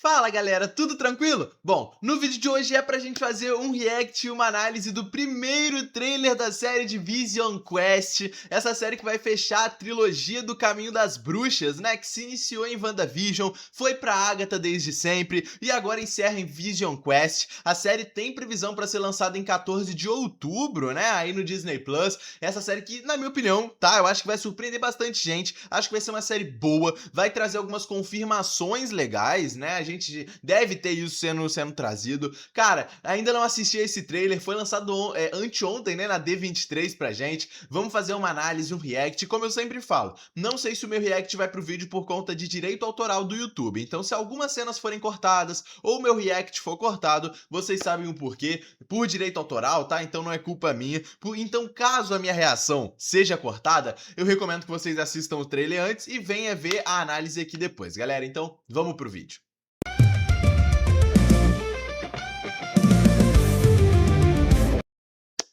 Fala galera, tudo tranquilo? Bom, no vídeo de hoje é pra gente fazer um react e uma análise do primeiro trailer da série de Vision Quest, essa série que vai fechar a trilogia do Caminho das Bruxas, né, que se iniciou em WandaVision, foi pra Agatha desde sempre e agora encerra em Vision Quest. A série tem previsão pra ser lançada em 14 de outubro, né, aí no Disney Plus. Essa série que, na minha opinião, tá, eu acho que vai surpreender bastante gente, acho que vai ser uma série boa, vai trazer algumas confirmações legais, né, a gente deve ter isso sendo trazido. Cara, ainda não assisti a esse trailer, foi lançado anteontem, né, na D23 pra gente. Vamos fazer uma análise, um react, como eu sempre falo. Não sei se o meu react vai pro vídeo por conta de direito autoral do YouTube, então se algumas cenas forem cortadas ou o meu react for cortado, vocês sabem o porquê, por direito autoral, tá? Então não é culpa minha. Então caso a minha reação seja cortada, eu recomendo que vocês assistam o trailer antes e venha ver a análise aqui depois, galera. Então vamos pro vídeo.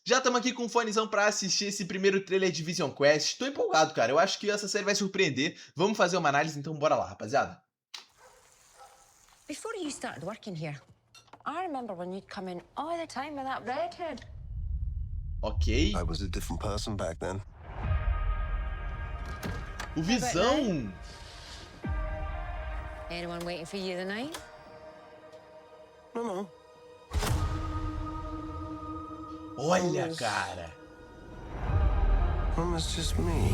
Já estamos aqui com um fonezão pra assistir esse primeiro trailer de Vision Quest. Tô empolgado, cara. Eu acho que essa série vai surpreender. Vamos fazer uma análise, então bora lá, rapaziada. Before you started working here, I remember when you'd come in all the time with that redhead. Ok. I was a different person back then. O Visão. Anyone waiting for you tonight? No. Olha, cara. It's just me.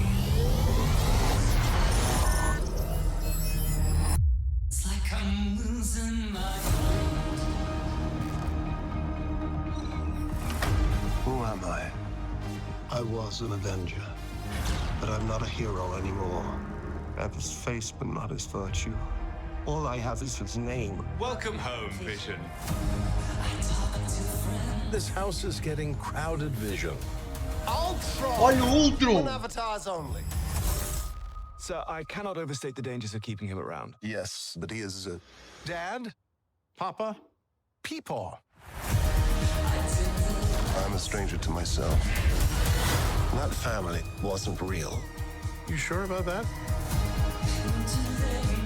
It's like I'm losing my mind. Who am I? I was an Avenger, but I'm not a hero anymore. I have his face, but not his virtue. All I have is his name. Welcome home, Vision. This house is getting crowded, Vision. Ultron! Olha o Ultron. Avatars only. Sir, I cannot overstate the dangers of keeping him around. Yes, but he is Dad? Papa? Peepaw. I'm a stranger to myself. That family wasn't real. You sure about that?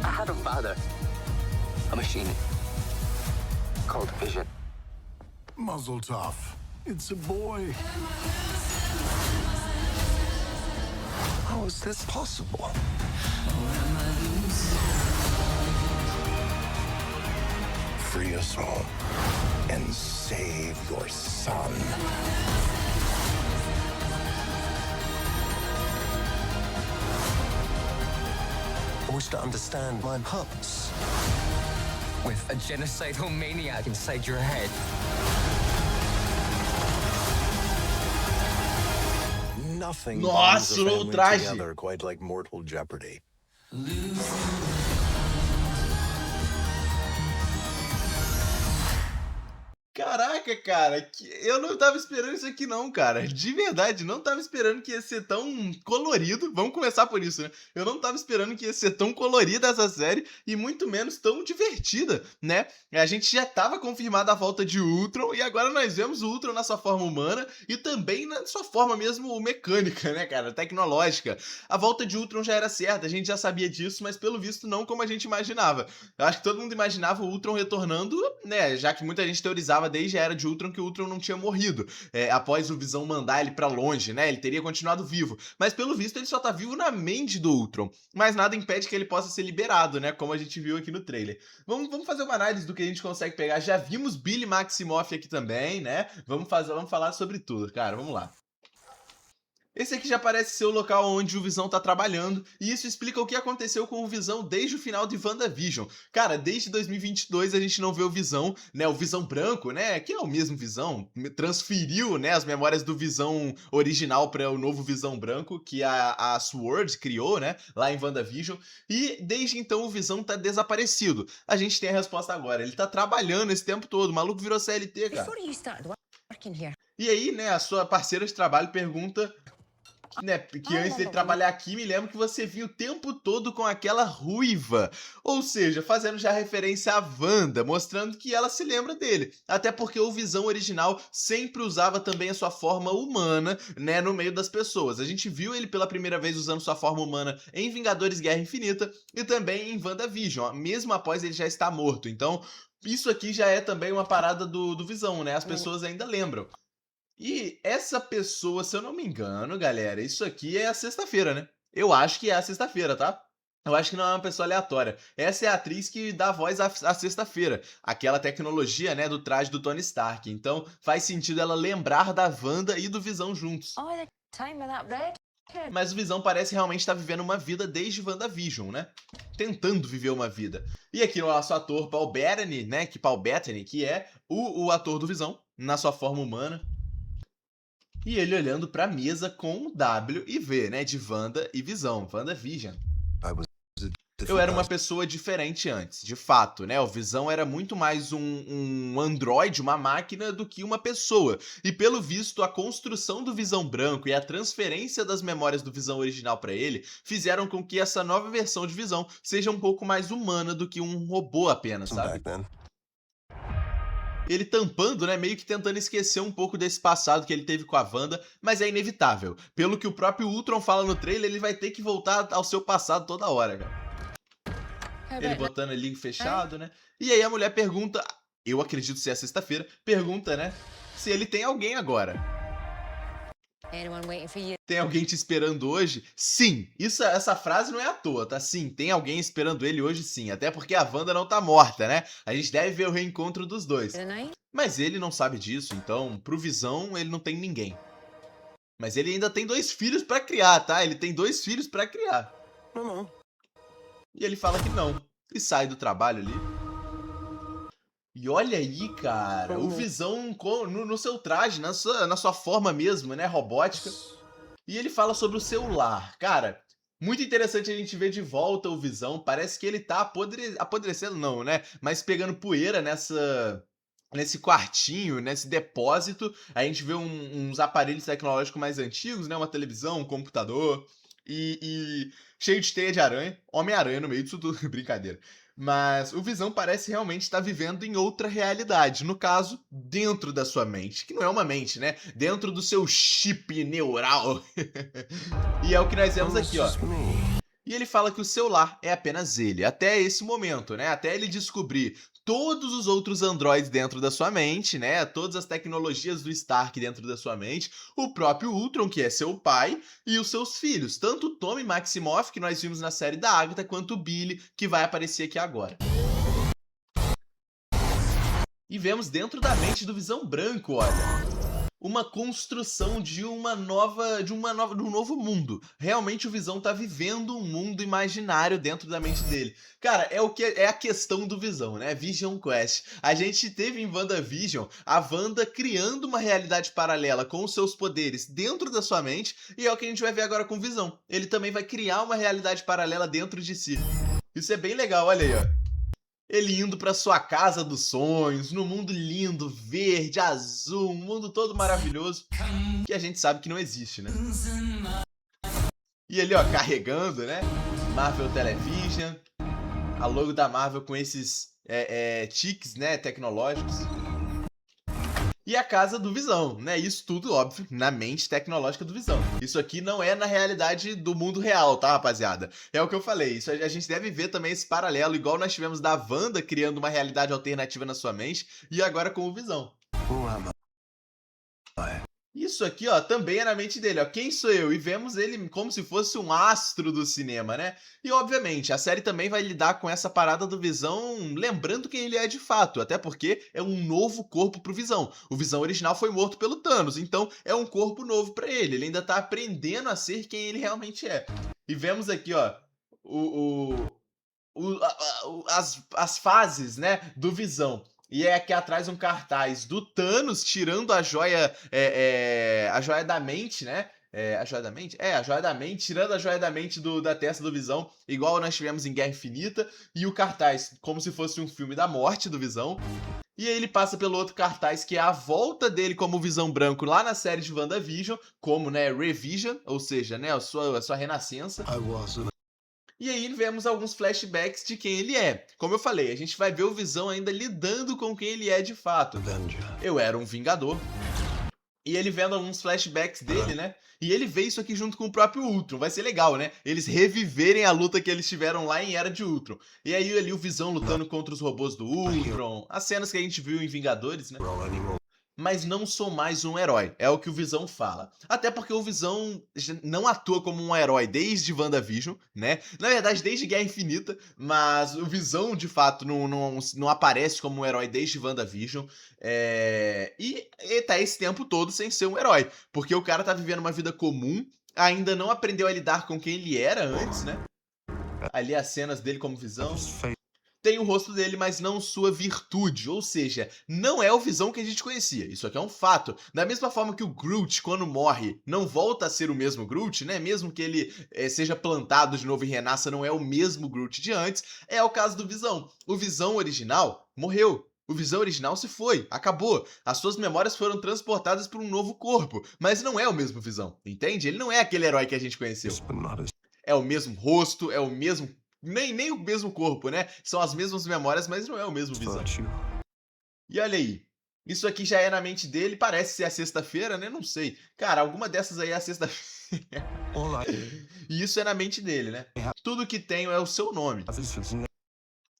I had a father, a machine called Vision. Muzzle tough. It's a boy. How is this possible? Free us all and save your son. I wish to understand my purpose. With a genocidal maniac inside your head. Nothing Nossa, binds a o family traje. together quite like mortal jeopardy. Caraca, cara, eu não tava esperando isso aqui não, cara. De verdade, não tava esperando que ia ser tão colorido. Vamos começar por isso, né? Eu não tava esperando que ia ser tão colorida essa série e muito menos tão divertida, né? A gente já tava confirmada a volta de Ultron e agora nós vemos o Ultron na sua forma humana e também na sua forma mesmo mecânica, né, cara? Tecnológica. A volta de Ultron já era certa, a gente já sabia disso, mas pelo visto não como a gente imaginava. Eu acho que todo mundo imaginava o Ultron retornando, né? Já que muita gente teorizava desde a Era de Ultron que o Ultron não tinha morrido, após o Visão mandar ele pra longe, né, ele teria continuado vivo, mas pelo visto ele só tá vivo na mente do Ultron, mas nada impede que ele possa ser liberado, né, como a gente viu aqui no trailer. Vamos fazer uma análise do que a gente consegue pegar, já vimos Billy Maximoff aqui também, né, vamos falar sobre tudo, cara, vamos lá. Esse aqui já parece ser o local onde o Visão tá trabalhando, e isso explica o que aconteceu com o Visão desde o final de WandaVision. Cara, desde 2022 a gente não vê o Visão, né, o Visão branco, né, que é o mesmo Visão, transferiu, né, as memórias do Visão original para o novo Visão branco, que a SWORD criou, né, lá em WandaVision, e desde então o Visão tá desaparecido. A gente tem a resposta agora, ele tá trabalhando esse tempo todo, o maluco virou CLT, cara. Before you started working here, E aí, né, a sua parceira de trabalho pergunta né, que antes dele trabalhar aqui, me lembro que você vinha o tempo todo com aquela ruiva. Ou seja, fazendo já referência à Wanda, mostrando que ela se lembra dele. Até porque o Visão original sempre usava também a sua forma humana, né, no meio das pessoas. A gente viu ele pela primeira vez usando sua forma humana em Vingadores Guerra Infinita e também em WandaVision, mesmo após ele já estar morto. Então, isso aqui já é também uma parada do Visão, né? As pessoas ainda lembram. E essa pessoa, se eu não me engano, galera, isso aqui é a Sexta-feira, né? Eu acho que é a Sexta-feira, tá? Eu acho que não é uma pessoa aleatória. Essa é a atriz que dá voz à Sexta-feira. Aquela tecnologia, né, do traje do Tony Stark. Então, faz sentido ela lembrar da Wanda e do Visão juntos. Oh, the time of that red. Mas o Visão parece realmente estar vivendo uma vida desde WandaVision, né? Tentando viver uma vida. E aqui o nosso ator Paul Bettany, né? Paul Bettany, que é o ator do Visão, na sua forma humana. E ele olhando pra mesa com W e V, né? De Wanda e Visão, WandaVision. Eu era uma pessoa diferente antes, de fato, né? O Visão era muito mais um androide, uma máquina, do que uma pessoa. E pelo visto, a construção do Visão branco e a transferência das memórias do Visão original pra ele fizeram com que essa nova versão de Visão seja um pouco mais humana do que um robô apenas, sabe? Ele tampando, né, meio que tentando esquecer um pouco desse passado que ele teve com a Wanda, mas é inevitável. Pelo que o próprio Ultron fala no trailer, ele vai ter que voltar ao seu passado toda hora, cara. Ele botando ali fechado, né? E aí a mulher pergunta, eu acredito ser a Sexta-feira, pergunta, né, se ele tem alguém agora. Anyone waiting for you? Tem alguém te esperando hoje? Sim, essa frase não é à toa, tá? Sim, tem alguém esperando ele hoje sim, até porque a Wanda não tá morta, né? A gente deve ver o reencontro dos dois. Tonight? Mas ele não sabe disso, então, pro Visão, ele não tem ninguém. Mas ele ainda tem 2 filhos pra criar, tá? Ele tem 2 filhos pra criar. Não. E ele fala que não, e sai do trabalho ali. E olha aí, cara, o Visão no seu traje, na sua forma mesmo, né, robótica. E ele fala sobre o celular. Cara, muito interessante a gente ver de volta o Visão. Parece que ele tá apodrecendo, não, né? Mas pegando poeira nesse quartinho, nesse depósito. A gente vê uns aparelhos tecnológicos mais antigos, né? Uma televisão, um computador e cheio de teia de aranha. Homem-Aranha no meio disso tudo. Brincadeira. Mas o Visão parece realmente estar vivendo em outra realidade. No caso, dentro da sua mente. Que não é uma mente, né? Dentro do seu chip neural. E é o que nós vemos aqui, ó. E ele fala que o celular é apenas ele, até esse momento, né? Até ele descobrir todos os outros androides dentro da sua mente, né? Todas as tecnologias do Stark dentro da sua mente, o próprio Ultron, que é seu pai, e os seus filhos, tanto o Tommy Maximoff, que nós vimos na série da Agatha, quanto o Billy, que vai aparecer aqui agora. E vemos dentro da mente do Visão Branco, olha, uma construção de um novo mundo. Realmente o Visão tá vivendo um mundo imaginário dentro da mente dele. Cara, é a questão do Visão, né? Vision Quest. A gente teve em WandaVision a Wanda criando uma realidade paralela com os seus poderes dentro da sua mente, e é o que a gente vai ver agora com o Visão. Ele também vai criar uma realidade paralela dentro de si. Isso é bem legal, olha aí, ó. Ele indo pra sua casa dos sonhos, num mundo lindo, verde, azul, um mundo todo maravilhoso, que a gente sabe que não existe, né? E ele, ó, carregando, né? Marvel Television, a logo da Marvel com esses tiques, né, tecnológicos. E a casa do Visão, né? Isso tudo, óbvio, na mente tecnológica do Visão. Isso aqui não é na realidade do mundo real, tá, rapaziada? É o que eu falei, isso a gente deve ver também esse paralelo, igual nós tivemos da Wanda criando uma realidade alternativa na sua mente, e agora com o Visão. Isso aqui, ó, também é na mente dele, ó. Quem sou eu? E vemos ele como se fosse um astro do cinema, né? E, obviamente, a série também vai lidar com essa parada do Visão, lembrando quem ele é de fato, até porque é um novo corpo pro Visão. O Visão original foi morto pelo Thanos, então é um corpo novo pra ele. Ele ainda tá aprendendo a ser quem ele realmente é. E vemos aqui, ó, as fases, né, do Visão. E é aqui atrás um cartaz do Thanos tirando a joia, a joia da mente, né? A joia da mente? A joia da mente, tirando a joia da mente da testa do Visão, igual nós tivemos em Guerra Infinita. E o cartaz, como se fosse um filme da morte do Visão. E aí ele passa pelo outro cartaz, que é a volta dele como Visão Branco lá na série de WandaVision, como, né, Revision, ou seja, né, a sua renascença. I was an E aí vemos alguns flashbacks de quem ele é. Como eu falei, a gente vai ver o Visão ainda lidando com quem ele é de fato. Avenger. Eu era um Vingador. E ele vendo alguns flashbacks dele, né? E ele vê isso aqui junto com o próprio Ultron. Vai ser legal, né? Eles reviverem a luta que eles tiveram lá em Era de Ultron. E aí ali o Visão lutando contra os robôs do Ultron. As cenas que a gente viu em Vingadores, né? Hero anymore. Mas não sou mais um herói. É o que o Visão fala. Até porque o Visão não atua como um herói desde WandaVision, né? Na verdade, desde Guerra Infinita, mas o Visão, de fato, não aparece como um herói desde WandaVision. E tá esse tempo todo sem ser um herói. Porque o cara tá vivendo uma vida comum, ainda não aprendeu a lidar com quem ele era antes, né? Ali as cenas dele como Visão. His face Tem o rosto dele, mas não sua virtude, ou seja, não é o Visão que a gente conhecia, isso aqui é um fato. Da mesma forma que o Groot, quando morre, não volta a ser o mesmo Groot, né? Mesmo que ele seja plantado de novo e renasça, não é o mesmo Groot de antes, é o caso do Visão. O Visão original morreu. O Visão original se foi, acabou. As suas memórias foram transportadas para um novo corpo, mas não é o mesmo Visão, entende? Ele não é aquele herói que a gente conheceu. but not his É o mesmo rosto, é o mesmo... Nem o mesmo corpo, né? São as mesmas memórias, mas não é o mesmo Visão. virtue. E olha aí. Isso aqui já é na mente dele, parece ser a sexta-feira, né? Não sei. Cara, alguma dessas aí é a sexta-feira. All I E isso é na mente dele, né? Tudo que tenho é o seu nome. have is his name.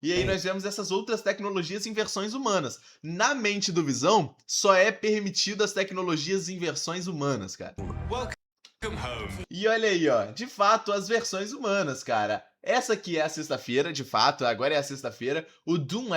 E aí nós vemos essas outras tecnologias em versões humanas. Na mente do Visão, só é permitido as tecnologias em versões humanas, cara. Welcome home. E olha aí, ó, de fato, as versões humanas, cara. Essa aqui é a sexta-feira, de fato, agora é a sexta-feira. O Doom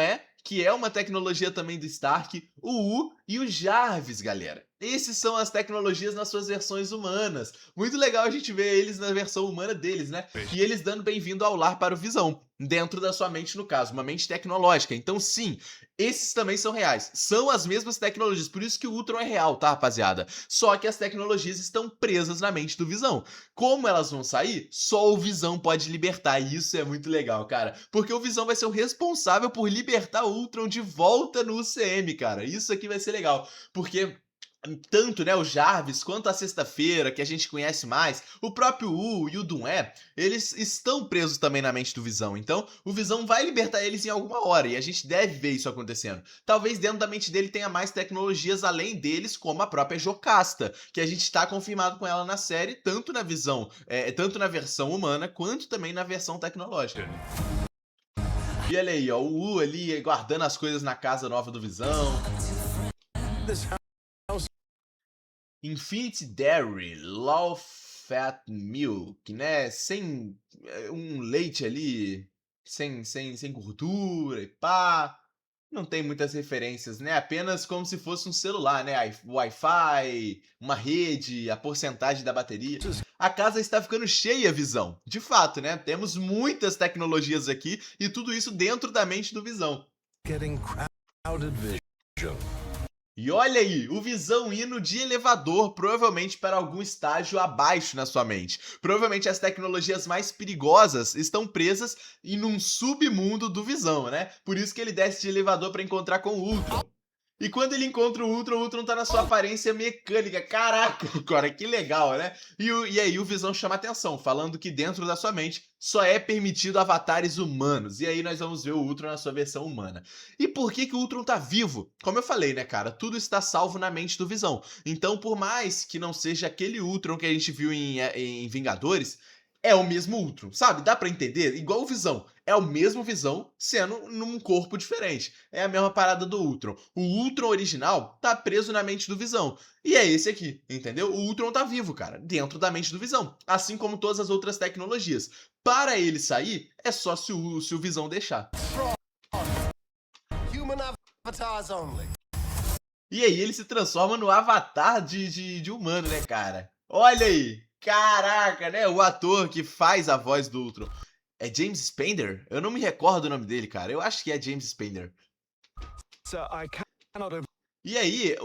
que é uma tecnologia também do Stark, o U e o Jarvis, galera. Esses são as tecnologias nas suas versões humanas. Muito legal a gente ver eles na versão humana deles, né? E eles dando bem-vindo ao lar para o Visão. Dentro da sua mente, no caso, uma mente tecnológica. Então, sim, esses também são reais. São as mesmas tecnologias. Por isso que o Ultron é real, tá, rapaziada? Só que as tecnologias estão presas na mente do Visão. Como elas vão sair? Só o Visão pode libertar. E isso é muito legal, cara. Porque o Visão vai ser o responsável por libertar o Ultron de volta no UCM, cara. Isso aqui vai ser legal. Porque... tanto, né, o Jarvis quanto a sexta-feira, que a gente conhece mais, o próprio U e o Doom eles estão presos também na mente do Visão. Então, o Visão vai libertar eles em alguma hora, e a gente deve ver isso acontecendo. Talvez dentro da mente dele tenha mais tecnologias além deles, como a própria Jocasta, que a gente está confirmado com ela na série, tanto na visão, tanto na versão humana, quanto também na versão tecnológica. E olha aí, ó, o U ali guardando as coisas na casa nova do Visão. Infinity Dairy Low Fat Milk, né? Sem um leite ali, sem gordura e pá. Não tem muitas referências, né? Apenas como se fosse um celular, né? Wi-Fi, uma rede, a porcentagem da bateria. A casa está ficando cheia, Visão. De fato, né? Temos muitas tecnologias aqui e tudo isso dentro da mente do Visão. Getting crowded vision. E olha aí, o Visão indo de elevador, provavelmente para algum estágio abaixo na sua mente. Provavelmente as tecnologias mais perigosas estão presas em um submundo do Visão, né? Por isso que ele desce de elevador para encontrar com o Ultron. E quando ele encontra o Ultron tá na sua aparência mecânica. Caraca, cara, que legal, né? E aí o Visão chama atenção, falando que dentro da sua mente só é permitido avatares humanos. E aí nós vamos ver o Ultron na sua versão humana. E por que o Ultron tá vivo? Como eu falei, né, cara? Tudo está salvo na mente do Visão. Então, por mais que não seja aquele Ultron que a gente viu em Vingadores, é o mesmo Ultron, sabe? Dá pra entender? Igual o Visão. É o mesmo Visão, sendo num corpo diferente. É a mesma parada do Ultron. O Ultron original tá preso na mente do Visão. E é esse aqui, entendeu? O Ultron tá vivo, cara, dentro da mente do Visão. Assim como todas as outras tecnologias. Para ele sair, é só se o Visão deixar. Human avatars only. E aí ele se transforma no avatar de humano, né, cara? Olha aí! Caraca, né? O ator que faz a voz do Ultron. É James Spader? Eu não me recordo o nome dele, cara. Eu acho que é James Spader. Sir, I cannot E aí,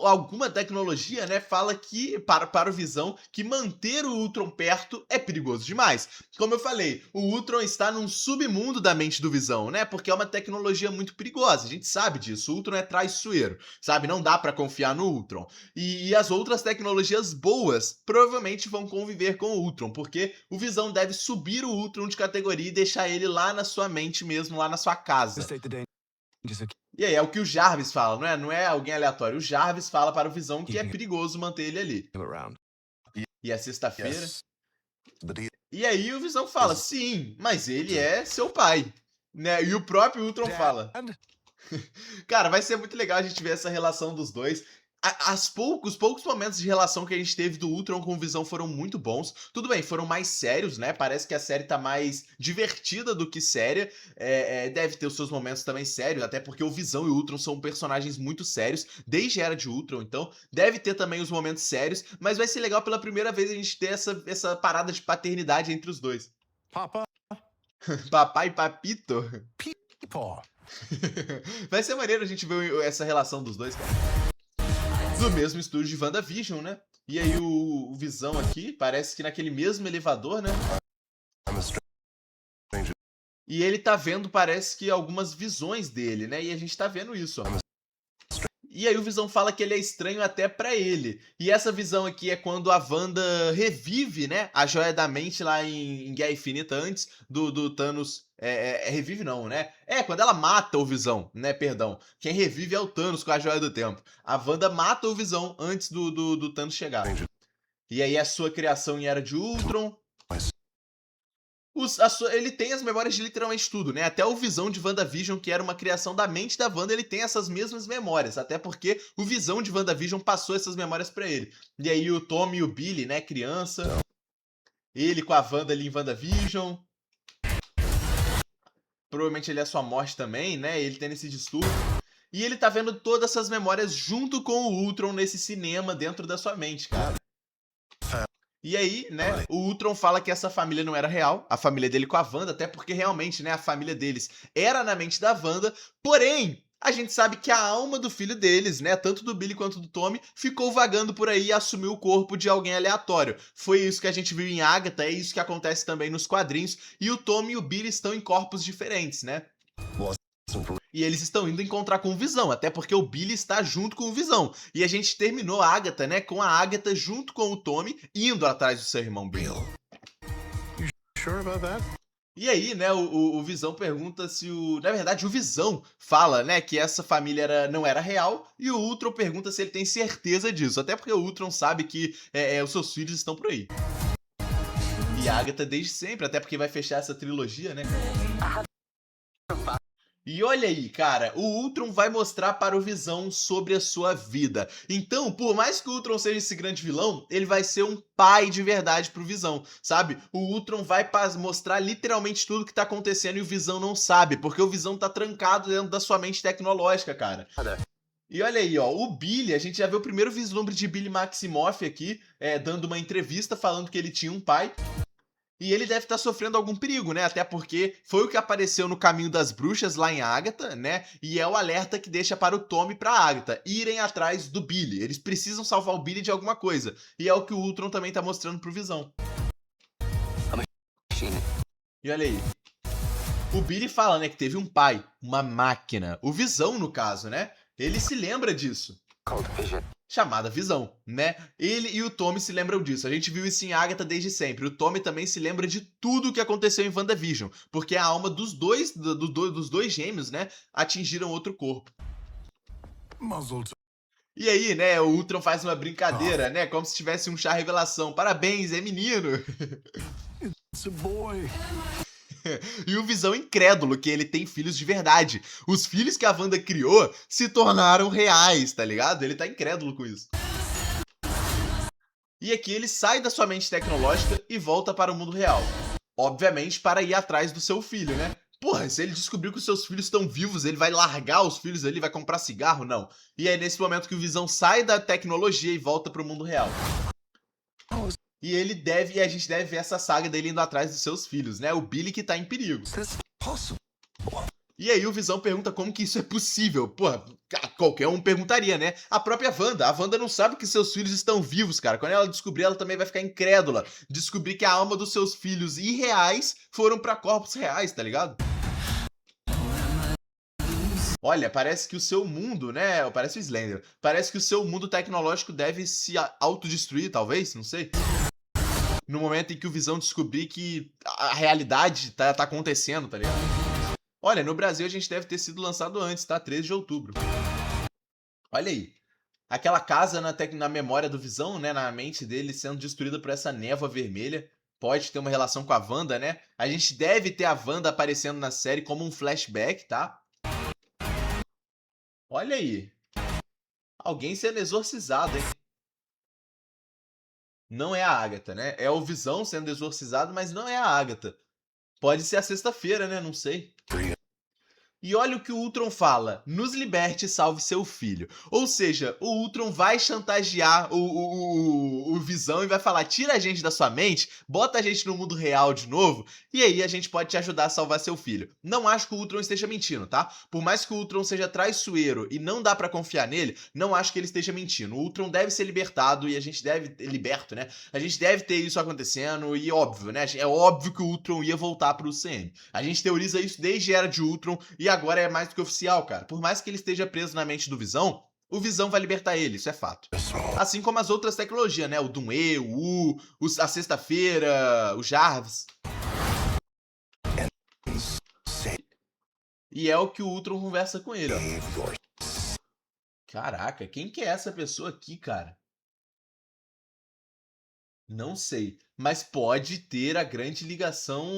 alguma tecnologia, né, fala que, para o Visão, que manter o Ultron perto é perigoso demais. Como eu falei, o Ultron está num submundo da mente do Visão, né, porque é uma tecnologia muito perigosa, a gente sabe disso, o Ultron é traiçoeiro, sabe, não dá pra confiar no Ultron. E as outras tecnologias boas provavelmente vão conviver com o Ultron, porque o Visão deve subir o Ultron de categoria e deixar ele lá na sua mente mesmo, lá na sua casa. Overstate the dangers of E aí, é o que o Jarvis fala, não é alguém aleatório. O Jarvis fala para o Visão que é perigoso manter ele ali. keeping him around. E é sexta-feira. Yes. But he E aí o Visão fala, sim, mas ele é seu pai. Né? E o próprio Ultron fala. Dad? Cara, vai ser muito legal a gente ver essa relação dos dois. Os poucos momentos de relação que a gente teve do Ultron com o Visão foram muito bons. Tudo bem, foram mais sérios, né? Parece que a série tá mais divertida do que séria. Deve ter os seus momentos também sérios, até porque o Visão e o Ultron são personagens muito sérios, desde a Era de Ultron, então deve ter também os momentos sérios, mas vai ser legal pela primeira vez a gente ter essa parada de paternidade entre os dois. Papa. Papai e papito. Paw. Vai ser maneiro a gente ver essa relação dos dois, cara. Do mesmo estúdio de WandaVision, né? E aí o Visão aqui, parece que naquele mesmo elevador, né? I'm a stranger. E ele tá vendo, parece que algumas visões dele, né? E a gente tá vendo isso, ó. E aí o Visão fala que ele é estranho até pra ele. E essa visão aqui é quando a Wanda revive, né? A Joia da Mente lá em Guerra Infinita, antes do Thanos... revive não, né? Quando ela mata o Visão, né? Perdão. Quem revive é o Thanos com a Joia do Tempo. A Wanda mata o Visão antes do Thanos chegar. E aí a sua criação em Era de Ultron... Ele tem as memórias de literalmente tudo, né? Até o Visão de WandaVision, que era uma criação da mente da Wanda, ele tem essas mesmas memórias. Até porque o Visão de WandaVision passou essas memórias pra ele. E aí o Tommy e o Billy, né? Criança. Ele com a Wanda ali em WandaVision. Provavelmente ele é a sua morte também, né? Ele tendo esse distúrbio. E ele tá vendo todas essas memórias junto com o Ultron nesse cinema dentro da sua mente, cara. E aí, né, o Ultron fala que essa família não era real, a família dele com a Wanda, até porque realmente, né, a família deles era na mente da Wanda, porém, a gente sabe que a alma do filho deles, né, tanto do Billy quanto do Tommy, ficou vagando por aí e assumiu o corpo de alguém aleatório. Foi isso que a gente viu em Agatha, é isso que acontece também nos quadrinhos, e o Tommy e o Billy estão em corpos diferentes, né? E eles estão indo encontrar com o Visão, até porque o Billy está junto com o Visão. E a gente terminou a Agatha, né, com a Agatha junto com o Tommy, indo atrás do seu irmão Billy. Sure about that? E aí, né, o Visão pergunta se o... Na verdade, o Visão fala, né, que essa família não era real, e o Ultron pergunta se ele tem certeza disso, até porque o Ultron sabe que os seus filhos estão por aí. E a Agatha desde sempre, até porque vai fechar essa trilogia, né? E olha aí, cara, o Ultron vai mostrar para o Visão sobre a sua vida. Então, por mais que o Ultron seja esse grande vilão, ele vai ser um pai de verdade pro Visão, sabe? O Ultron vai mostrar literalmente tudo que tá acontecendo e o Visão não sabe, porque o Visão tá trancado dentro da sua mente tecnológica, cara. E olha aí, ó, o Billy, a gente já viu o primeiro vislumbre de Billy Maximoff aqui, dando uma entrevista falando que ele tinha um pai. E ele deve estar sofrendo algum perigo, né? Até porque foi o que apareceu no Caminho das Bruxas lá em Agatha, né? E é o alerta que deixa para o Tommy e para a Agatha irem atrás do Billy. Eles precisam salvar o Billy de alguma coisa. E é o que o Ultron também tá mostrando pro Visão. E olha aí. O Billy fala, né, que teve um pai, uma máquina. O Visão, no caso, né? Ele se lembra disso. Chamada Visão, né? Ele e o Tommy se lembram disso. A gente viu isso em Agatha desde sempre. O Tommy também se lembra de tudo o que aconteceu em WandaVision, porque a alma dos dois gêmeos, né, atingiram outro corpo. E aí, né, o Ultron faz uma brincadeira, né, como se tivesse um chá revelação. Parabéns, é menino! It's a boy. E o Visão incrédulo que ele tem filhos de verdade. Os filhos que a Wanda criou se tornaram reais, tá ligado? Ele tá incrédulo com isso. E aqui ele sai da sua mente tecnológica e volta para o mundo real. Obviamente para ir atrás do seu filho, né? Porra, se ele descobrir que os seus filhos estão vivos, ele vai largar os filhos ali, vai comprar cigarro? Não. E é nesse momento que o Visão sai da tecnologia e volta para o mundo real. E a gente deve ver essa saga dele indo atrás dos seus filhos, né? O Billy que tá em perigo. E aí o Visão pergunta como que isso é possível. Porra, qualquer um perguntaria, né? A própria Wanda. A Wanda não sabe que seus filhos estão vivos, cara. Quando ela descobrir, ela também vai ficar incrédula. Descobrir que a alma dos seus filhos irreais foram pra corpos reais, tá ligado? Olha, parece que o seu mundo, né? Parece o Slender. Parece que o seu mundo tecnológico deve se autodestruir, talvez, não sei. No momento em que o Visão descobrir que a realidade tá acontecendo, tá ligado? Olha, no Brasil a gente deve ter sido lançado antes, tá? 13 de outubro. Olha aí. Aquela casa na memória do Visão, né? Na mente dele sendo destruída por essa névoa vermelha. Pode ter uma relação com a Wanda, né? A gente deve ter a Wanda aparecendo na série como um flashback, tá? Olha aí. Alguém sendo exorcizado, hein? Não é a Agatha, né? É o Visão sendo exorcizado, mas não é a Agatha. Pode ser a Sexta-feira, né? Não sei. E olha o que o Ultron fala. Nos liberte e salve seu filho. Ou seja, o Ultron vai chantagear o Visão e vai falar: tira a gente da sua mente, bota a gente no mundo real de novo, e aí a gente pode te ajudar a salvar seu filho. Não acho que o Ultron esteja mentindo, tá? Por mais que o Ultron seja traiçoeiro e não dá pra confiar nele, não acho que ele esteja mentindo. O Ultron deve ser libertado e a gente deve... liberto, né? A gente deve ter isso acontecendo e óbvio, né? É óbvio que o Ultron ia voltar pro UCM. A gente teoriza isso desde a Era de Ultron e agora é mais do que oficial, cara. Por mais que ele esteja preso na mente do Visão, o Visão vai libertar ele, isso é fato. Assim como as outras tecnologias, né? O Doom-E, o U, a Sexta-feira, o Jarvis. E é o que o Ultron conversa com ele, ó. Caraca, quem que é essa pessoa aqui, cara? Não sei, mas pode ter a grande ligação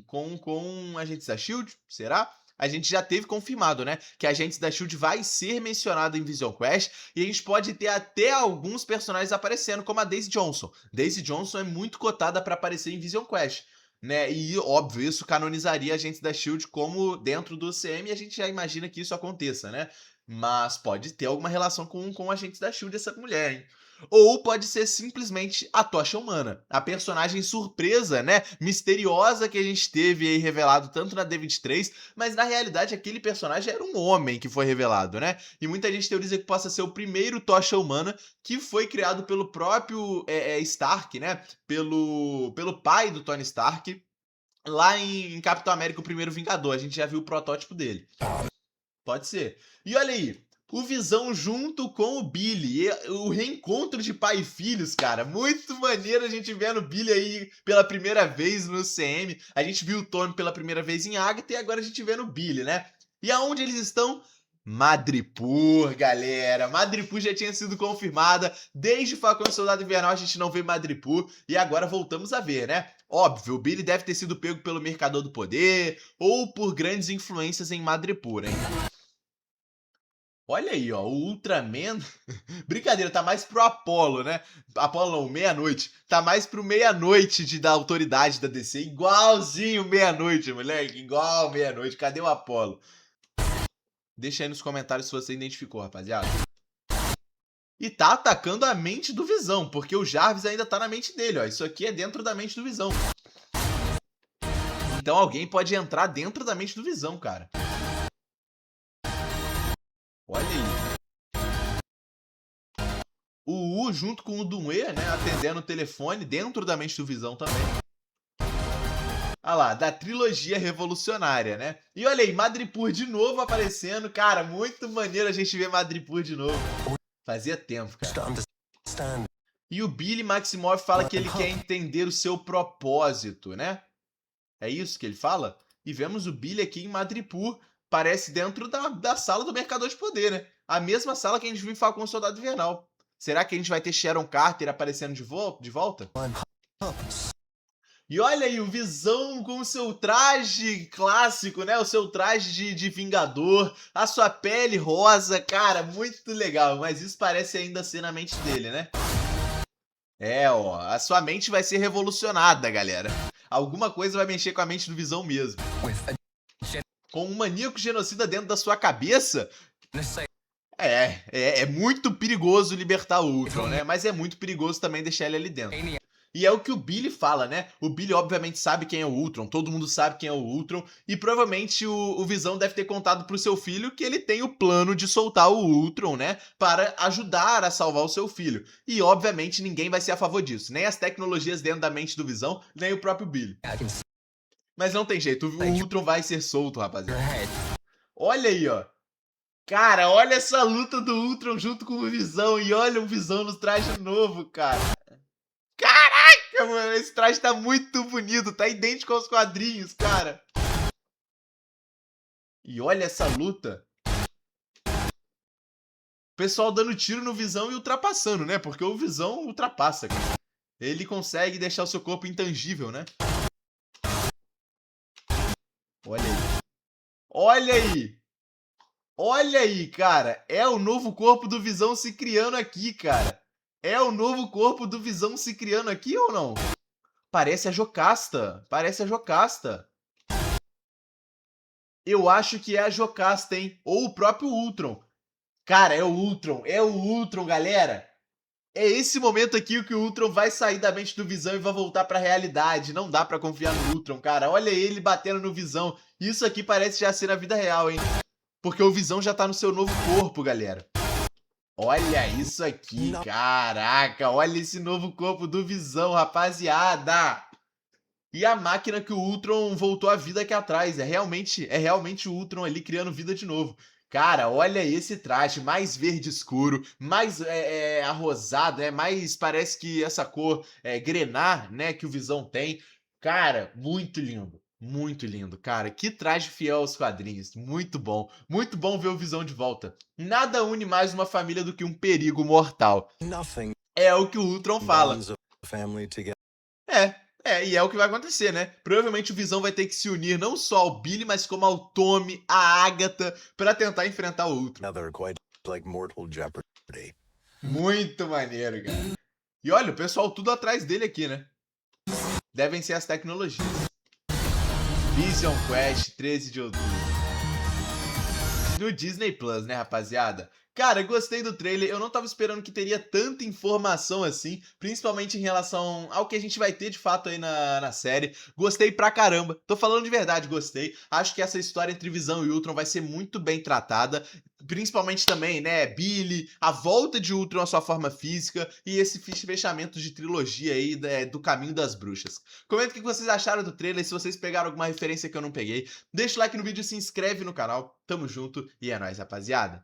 com Agentes da S.H.I.E.L.D., será? A gente já teve confirmado, né, que Agentes da S.H.I.E.L.D. vai ser mencionado em Vision Quest e a gente pode ter até alguns personagens aparecendo, como a Daisy Johnson. Daisy Johnson é muito cotada para aparecer em Vision Quest, né, e óbvio, isso canonizaria Agentes da S.H.I.E.L.D. como dentro do UCM e a gente já imagina que isso aconteça, né? Mas pode ter alguma relação com Agentes da S.H.I.E.L.D. essa mulher, hein? Ou pode ser simplesmente a Tocha Humana, a personagem surpresa, né, misteriosa que a gente teve aí revelado tanto na D23, mas na realidade aquele personagem era um homem que foi revelado, né? E muita gente teoriza que possa ser o primeiro Tocha Humana que foi criado pelo próprio Stark, né? Pelo pai do Tony Stark, lá em Capitão América, o Primeiro Vingador. A gente já viu o protótipo dele. Pode ser. E olha aí, o Visão junto com o Billy, o reencontro de pai e filhos, cara, muito maneiro a gente vendo o Billy aí pela primeira vez no CM, a gente viu o Tony pela primeira vez em Agatha e agora a gente vê no Billy, né? E aonde eles estão? Madripoor, galera. Madripoor já tinha sido confirmada. Desde Falcão e Soldado Invernal a gente não vê Madripoor e agora voltamos a ver, né? Óbvio, o Billy deve ter sido pego pelo Mercador do Poder ou por grandes influências em Madripoor, hein? Olha aí, ó, o Ultraman... Brincadeira, tá mais pro Apollo, né? Apollo não, Meia-Noite. Tá mais pro Meia-Noite da autoridade da DC. Igualzinho Meia-Noite, moleque. Igual Meia-Noite. Cadê o Apollo? Deixa aí nos comentários se você identificou, rapaziada. E tá atacando a mente do Visão, porque o Jarvis ainda tá na mente dele, ó. Isso aqui é dentro da mente do Visão. Então alguém pode entrar dentro da mente do Visão, cara. Olha aí. O U junto com o Doom-E, né, atendendo o telefone dentro da mente do Visão também. Ah lá, da trilogia revolucionária, né? E olha aí, Madripoor de novo aparecendo. Cara, muito maneiro a gente ver Madripoor de novo. Fazia tempo, cara. E o Billy Maximoff fala que ele quer entender o seu propósito, né? É isso que ele fala? E vemos o Billy aqui em Madripoor. Parece dentro da sala do Mercador de Poder, né? A mesma sala que a gente viu em Falcão e Soldado Invernal. Será que a gente vai ter Sharon Carter aparecendo de volta? E olha aí, o Visão com o seu traje clássico, né? O seu traje de Vingador, a sua pele rosa, cara, muito legal. Mas isso parece ainda ser na mente dele, né? É, ó, a sua mente vai ser revolucionada, galera. Alguma coisa vai mexer com a mente do Visão mesmo. Com um maníaco genocida dentro da sua cabeça? É muito perigoso libertar o Ultron, né? Mas é muito perigoso também deixar ele ali dentro. E é o que o Billy fala, né? O Billy obviamente sabe quem é o Ultron, todo mundo sabe quem é o Ultron, e provavelmente o Visão deve ter contado pro seu filho que ele tem o plano de soltar o Ultron, né? Para ajudar a salvar o seu filho. E obviamente ninguém vai ser a favor disso, nem as tecnologias dentro da mente do Visão, nem o próprio Billy. Mas não tem jeito, o Ultron vai ser solto, rapaziada. Olha aí, ó. Cara, olha essa luta do Ultron junto com o Visão. E olha o Visão no traje novo, cara. Caraca, mano. Esse traje tá muito bonito. Tá idêntico aos quadrinhos, cara. E olha essa luta. O pessoal dando tiro no Visão e ultrapassando, né? Porque o Visão ultrapassa, cara. Ele consegue deixar o seu corpo intangível, né? Olha aí. Olha aí. Olha aí, cara. É o novo corpo do Visão se criando aqui, cara. É o novo corpo do Visão se criando aqui ou não? Parece a Jocasta. Parece a Jocasta. Eu acho que é a Jocasta, hein? Ou o próprio Ultron. Cara, é o Ultron. É o Ultron, galera. É esse momento aqui que o Ultron vai sair da mente do Visão e vai voltar pra realidade. Não dá pra confiar no Ultron, cara. Olha ele batendo no Visão. Isso aqui parece já ser na vida real, hein? Porque o Visão já tá no seu novo corpo, galera. Olha isso aqui, caraca. Olha esse novo corpo do Visão, rapaziada. E a máquina que o Ultron voltou à vida aqui atrás. É realmente o Ultron ali criando vida de novo. Cara, olha esse traje, mais verde escuro, mais arrosado, mais parece que essa cor grená, né, que o Visão tem. Cara, muito lindo. Muito lindo, cara. Que traje fiel aos quadrinhos. Muito bom. Muito bom ver o Visão de volta. Nada une mais uma família do que um perigo mortal. Nothing É o que o Ultron fala. bonds a family together. E é o que vai acontecer, né? Provavelmente o Visão vai ter que se unir não só ao Billy, mas como ao Tommy, à Agatha, pra tentar enfrentar o Ultron. Another quite like mortal jeopardy. Muito maneiro, cara. E olha, o pessoal tudo atrás dele aqui, né? Devem ser as tecnologias. Vision Quest, 13 de outubro. No Disney Plus, né, rapaziada? Cara, gostei do trailer, eu não tava esperando que teria tanta informação assim, principalmente em relação ao que a gente vai ter de fato aí na série. Gostei pra caramba, tô falando de verdade, gostei. Acho que essa história entre Visão e Ultron vai ser muito bem tratada, principalmente também, né, Billy, a volta de Ultron à sua forma física e esse fechamento de trilogia aí do Caminho das Bruxas. Comenta o que vocês acharam do trailer, se vocês pegaram alguma referência que eu não peguei. Deixa o like no vídeo e se inscreve no canal. Tamo junto e é nóis, rapaziada.